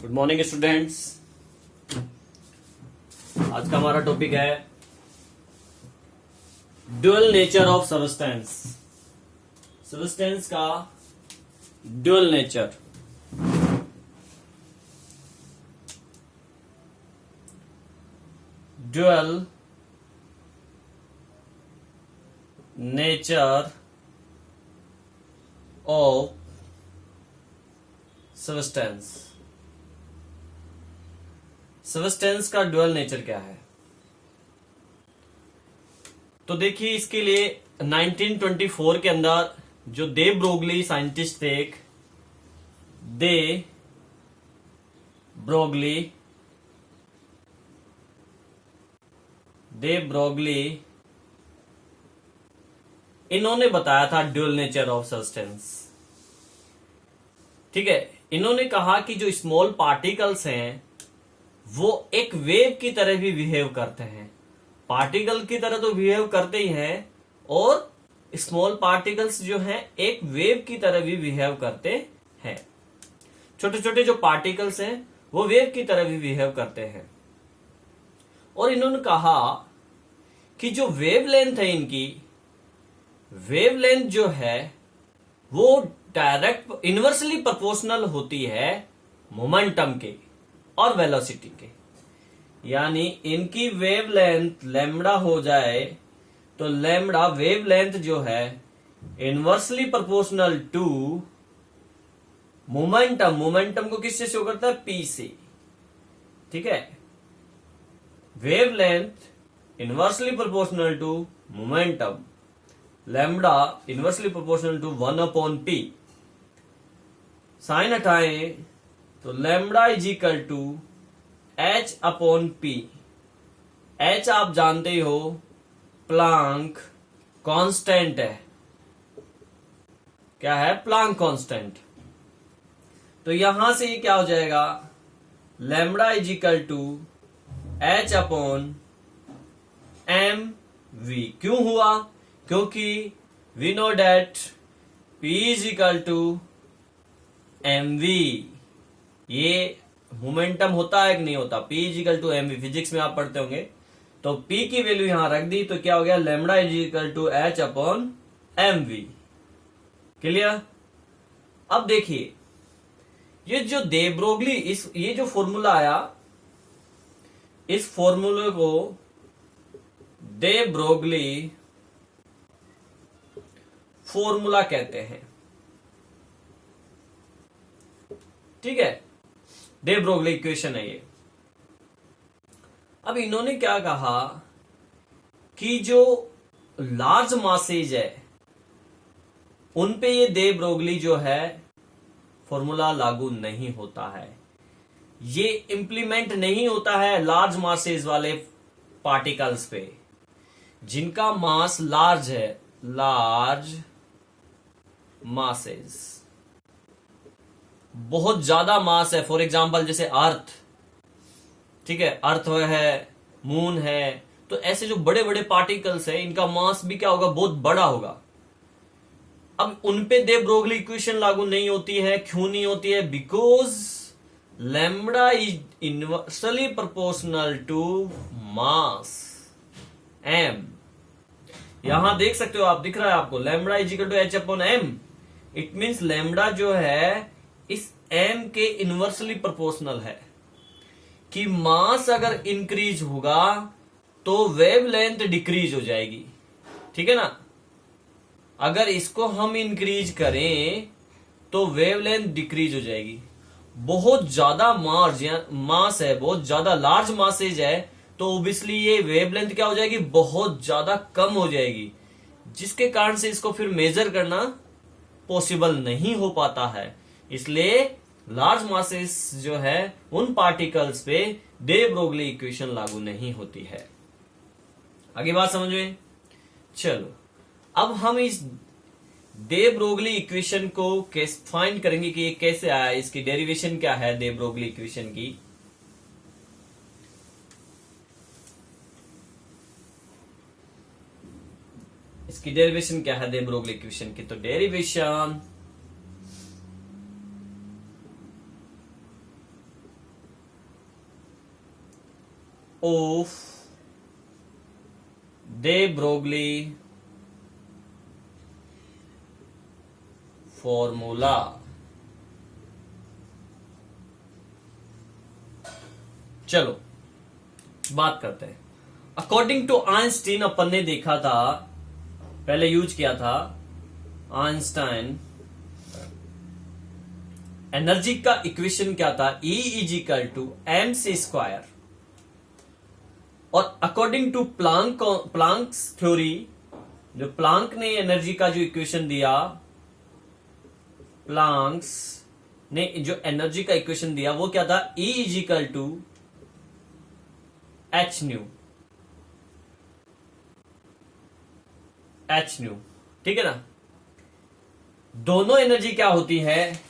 Good morning students. आज का हमारा टॉपिक है dual nature of substance. Substance का dual nature. Dual nature of substance. Substance का ड्यूअल नेचर क्या है? तो देखिए, इसके लिए 1924 के अंदर जो दे ब्रोगली साइंटिस्ट थे, दे ब्रोगली इन्होंने बताया था ड्यूअल नेचर ऑफ सबस्टेंस। ठीक है, इन्होंने कहा कि जो स्मॉल पार्टिकल्स हैं वो एक वेव की तरह भी बिहेव करते हैं। पार्टिकल की तरह तो बिहेव करते ही हैं, और स्मॉल पार्टिकल्स जो हैं एक वेव की तरह भी बिहेव करते हैं। छोटे छोटे जो पार्टिकल्स हैं वो वेव की तरह भी बिहेव करते हैं। और इन्होंने कहा कि जो वेवलेंथ है, इनकी वेवलेंथ जो है वो डायरेक्ट इनवर्सली प्रोपोर्शनल होती है मोमेंटम के और वेलोसिटी के। यानी इनकी वेवलेंथ लैम्बडा हो जाए तो लैम्बडा वेवलेंथ जो है inversely proportional to momentum. Momentum को किससे शो करता है? पी से। ठीक है, wavelength inversely proportional to momentum, lambda inversely proportional to 1/p। Sign हटाएं तो lambda is equal to h/p। h आप जानते ही हो प्लांक कांस्टेंट है। क्या है? Planck constant. तो यहां से ये क्या हो जाएगा? Lambda is equal to h/mv। क्यों हुआ? क्योंकि we know that p is equal to mv। ये मोमेंटम होता है कि नहीं होता? P is equal to mv, physics में आप पढ़ते होंगे। तो P की वैल्यू यहां रख दी तो क्या हो गया? Lambda is equal to h/mv। Clear? अब देखिए, ये जो दे ब्रोगली ये जो फॉर्मूला आया, इस फॉर्मूले को दे ब्रोगली फॉर्मूला कहते हैं। ठीक है, दे ब्रोगली इक्वेशन है ये। अब इन्होंने क्या कहा कि जो लार्ज मासेज है उन पे ये दे ब्रोगली जो है फॉर्मूला लागू नहीं होता है। ये इंप्लीमेंट नहीं होता है लार्ज मासेज वाले पार्टिकल्स पे जिनका मास लार्ज है। लार्ज मासेज, बहुत ज्यादा मास है। फॉर एग्जांपल जैसे अर्थ, ठीक है, अर्थ है, मून है, तो ऐसे जो बड़े बड़े पार्टिकल्स है इनका मास भी क्या होगा? बहुत बड़ा होगा। अब उनपे दे ब्रोगली इक्वेशन लागू नहीं होती है। क्यों नहीं होती है? Because lambda is inversely proportional to mass m। यहां देख सकते हो आप, दिख रहा है आपको, lambda is equal to h/m। It means lambda जो है इस m के इनवर्सली प्रोपोर्शनल है कि मास अगर इंक्रीज होगा तो वेवलेंथ डिक्रीज हो जाएगी। ठीक है ना? अगर इसको हम इंक्रीज करें तो वेवलेंथ डिक्रीज हो जाएगी। बहुत ज्यादा मास है, बहुत ज्यादा लार्ज मासेज है, तो ओब्वियसली ये वेवलेंथ क्या हो जाएगी? बहुत ज्यादा कम हो जाएगी, जिसके कारण से इसको फिर मेजर करना पॉसिबल नहीं हो पाता है। इसलिए लार्ज मासेस जो है उन पार्टिकल्स पे दे ब्रोगली इक्वेशन लागू नहीं होती है। आगे बात समझ में? चलो, अब हम इस दे ब्रोगली इक्वेशन को कैसे फाइंड करेंगे कि ये कैसे आया, इसकी डेरिवेशन क्या है दे ब्रोगली इक्वेशन की। इसकी डेरिवेशन क्या है दे ब्रोगली इक्वेशन की? तो derivation of de Broglie formula. चलो बात करते हैं। अकॉर्डिंग टू आइंस्टीन, अपन ने देखा था, पहले यूज किया था आइंस्टाइन, एनर्जी का इक्वेशन क्या था, E is equal to mc²। और अकॉर्डिंग टू प्लांक्स थ्योरी, जो प्लांक ने एनर्जी का जो इक्वेशन दिया, प्लांक्स ने जो एनर्जी का इक्वेशन दिया वो क्या था, E is equal to h nu. ठीक है ना। दोनों एनर्जी क्या होती है,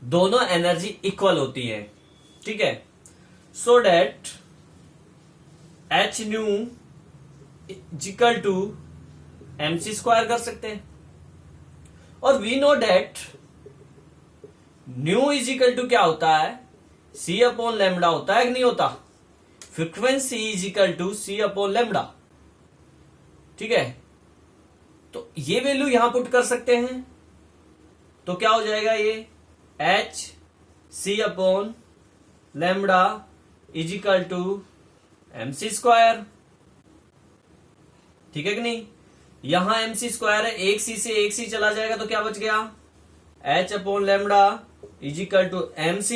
दोनों एनर्जी इक्वल होती है। ठीक है, so that H nu equal to mc² कर सकते हैं। और we know that nu is equal to क्या होता है, c/λ होता है कि नहीं होता। Frequency is equal to c/λ। ठीक है, तो ये वैल्यू यहां पुट कर सकते हैं, तो क्या हो जाएगा ये h c/λ is equal to mc²। ठीक है कि नहीं। यहां mc² है, एक c से एक c चला जाएगा तो क्या बच गया, h/λ is equal to mc।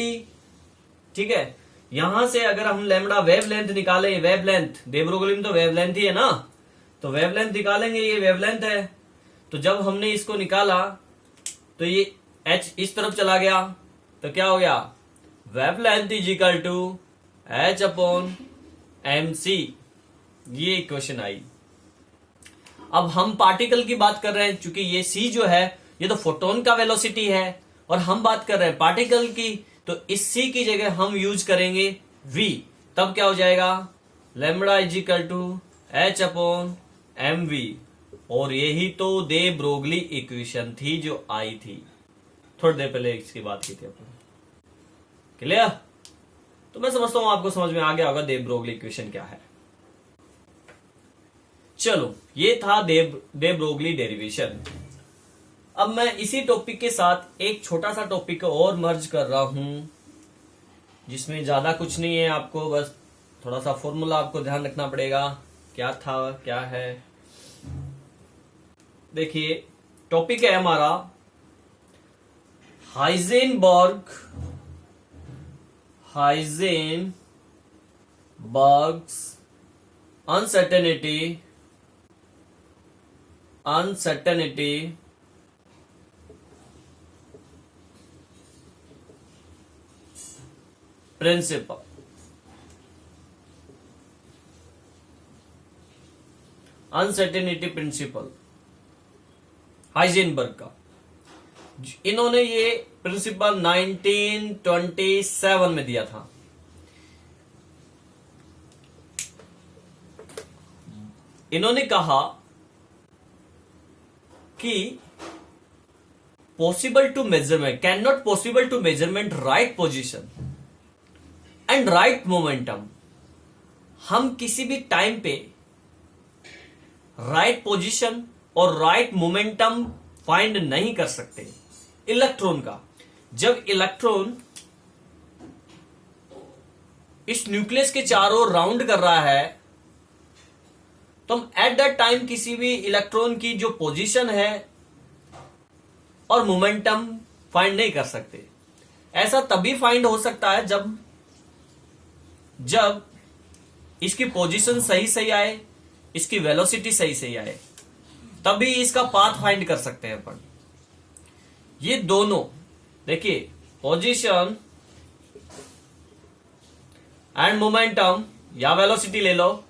ठीक है, यहां से अगर हम लैम्बडा वेवलेंथ निकालें, वेवलेंथ दे ब्रोगली में तो वेवलेंथ ही है ना, तो वेवलेंथ निकालेंगे, ये वेवलेंथ है। तो जब हमने इसको निकाला तो ये h इस तरफ चला गया, तो क्या हो गया, wavelength is equal to h/mc। ये इक्वेशन आई। अब हम पार्टिकल की बात कर रहे हैं, चूंकि ये c जो है ये तो फोटोन का वेलोसिटी है, और हम बात कर रहे हैं पार्टिकल की, तो इस c की जगह हम यूज करेंगे v। तब क्या हो जाएगा, lambda is equal to h/mv। और यही तो दे ब्रोगली इक्वेशन थी जो आई थी, थोड़ी देर पहले इसकी बात की थी अपन। क्लियर। तो मैं समझता हूं आपको समझ में आ गया होगा दे ब्रोगली इक्वेशन क्या है। चलो, ये था दे ब्रोगली डेरिवेशन। अब मैं इसी टॉपिक के साथ एक छोटा सा टॉपिक और मर्ज कर रहा हूं, जिसमें ज्यादा कुछ नहीं है, आपको बस थोड़ा सा फॉर्मूला आपको ध्यान रखना पड़ेगा, क्या था क्या है। देखिए, टॉपिक है हमारा Heisenberg's uncertainty principle. Uncertainty principle Heisenberg का, इन्होंने ये प्रिंसिपल 1927 में दिया था। इन्होंने कहा कि possible to measurement, can not possible to measurement right position and right momentum. हम किसी भी टाइम पे राइट पोजीशन और राइट मोमेंटम फाइंड नहीं कर सकते इलेक्ट्रॉन का। जब इलेक्ट्रॉन इस न्यूक्लियस के चारों राउंड कर रहा है, तो हम एट दैट टाइम किसी भी इलेक्ट्रॉन की जो पोजीशन है और मोमेंटम फाइंड नहीं कर सकते। ऐसा तभी फाइंड हो सकता है जब इसकी पोजीशन सही सही आए, इसकी वेलोसिटी सही सही आए, तभी इसका पाथ फाइंड कर सकते हैं अपन। ये दोनों देखिए, पोजीशन एंड मोमेंटम या वेलोसिटी ले लो,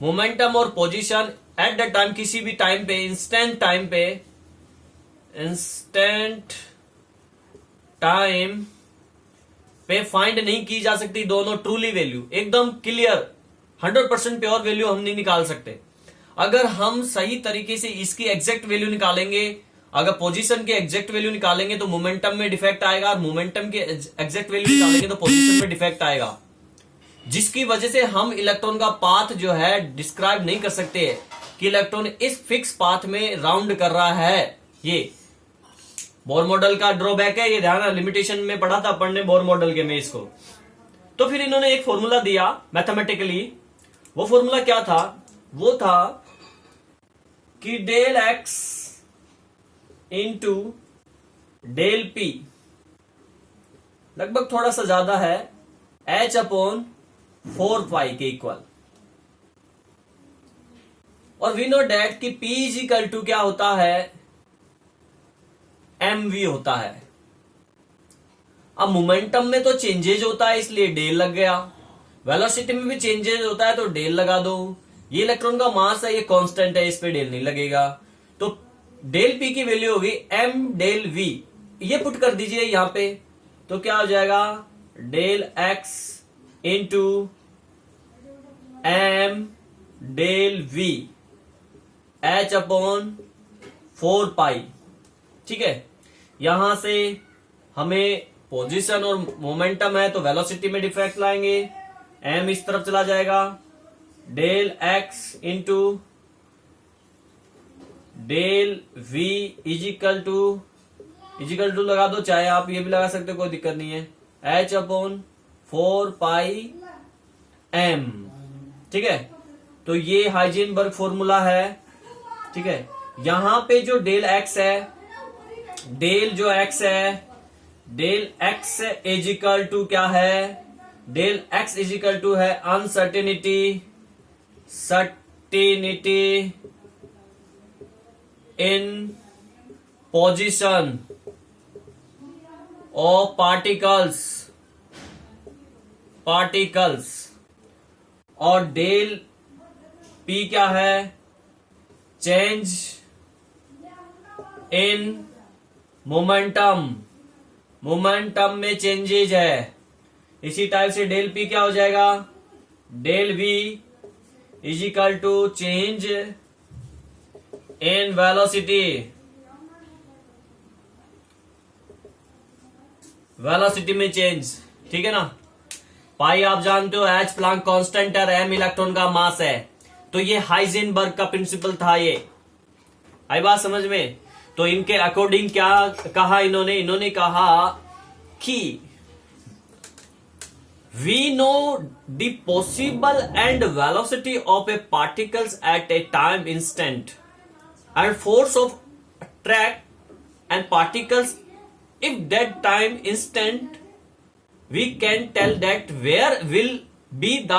मोमेंटम और पोजीशन एट द टाइम, किसी भी टाइम पे, इंस्टेंट टाइम पे फाइंड नहीं की जा सकती। दोनों ट्रूली वैल्यू एकदम क्लियर 100% प्योर वैल्यू हम नहीं निकाल सकते। अगर हम सही तरीके से इसकी एग्जैक्ट वैल्यू निकालेंगे अगर पोजीशन के एग्जैक्ट वैल्यू निकालेंगे तो मोमेंटम में डिफेक्ट आएगा, और मोमेंटम के एग्जैक्ट वैल्यू निकालेंगे तो पोजीशन में डिफेक्ट आएगा, जिसकी वजह से हम इलेक्ट्रॉन का पाथ जो है डिस्क्राइब नहीं कर सकते कि इलेक्ट्रॉन इस फिक्स पाथ में राउंड कर रहा है। ये बोर मॉडल का ड्रॉबैक है, ये ध्यान लिमिटेशन में पढ़ा था पढ़ने बोर मॉडल के में इसको। तो फिर इन्होंने एक फॉर्मूला दिया मैथमेटिकली, वो फॉर्मूला क्या था, वो था कि del x into del p लगभग थोड़ा सा ज्यादा है एच अपॉन 4 पाई के इक्वल, और वी नो डेट कि P इज इक्वल टू क्या होता है, mv होता है। अब मोमेंटम में तो चेंजेज होता है इसलिए डेल लग गया, वेलोसिटी में भी चेंजेज होता है तो डेल लगा दो। ये इलेक्ट्रॉन का मास है, ये कांस्टेंट है, इस पे डेल नहीं लगेगा, तो डेल पी की वैल्यू होगी m डेल v, ये पुट कर दीजिए यहां पे, तो क्या हो जाएगा del x into m del v h upon 4 pi. ठीक है, यहां से हमें पोजीशन और मोमेंटम है तो वेलोसिटी में डिफेक्ट लाएंगे, m इस तरफ चला जाएगा, del x into del v equal to लगा दो, चाहे आप ये भी लगा सकते हो, कोई दिक्कत नहीं है, h अपॉन 4 पाई m। ठीक है, तो ये हाइजेनबर्ग फॉर्मूला है। ठीक है, यहां पे जो डेल x है, डेल जो x है, डेल x इजिकल टू क्या है, डेल x इजिकल टू है uncertainty in position of particles, और डेल p क्या है, चेंज इन मोमेंटम में चेंजेज है। इसी टाइप से डेल पी क्या हो जाएगा, del v equal to change in velocity में चेंज। ठीक है ना, पाई आप जानते हो एच प्लांक कांस्टेंट है, एम इलेक्ट्रॉन का मास है, तो ये हाइजेनबर्ग का प्रिंसिपल था। ये आई बात समझ में। तो इनके अकॉर्डिंग क्या कहा इन्होंने कहा कि we know the possible and velocity of a particles at a time instant and force of attract and particles if that time instant we can tell that where will be the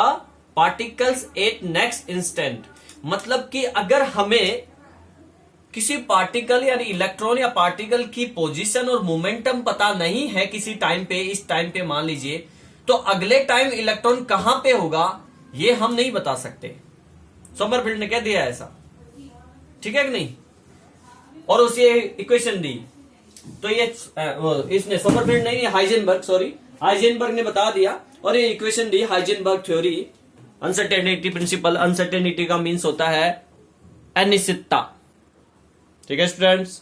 particles at next instant. मतलब कि अगर हमें किसी particle यानी electron या particle की position और momentum पता नहीं है किसी टाइम पे, इस टाइम पे मान लीजिए, तो अगले टाइम इलेक्ट्रॉन कहां पे होगा ये हम नहीं बता सकते। सोमरफेल्ड ने कह दिया ऐसा, ठीक है कि नहीं, और उसे इक्वेशन दी। तो ये इसने सोमरफेल्ड नहीं, हाइजेनबर्ग ने बता दिया, और ये इक्वेशन दी Heisenberg theory uncertainty principle. Uncertainty का मीन्स होता है अनिश्चितता। ठीक है स्टूडेंट्स।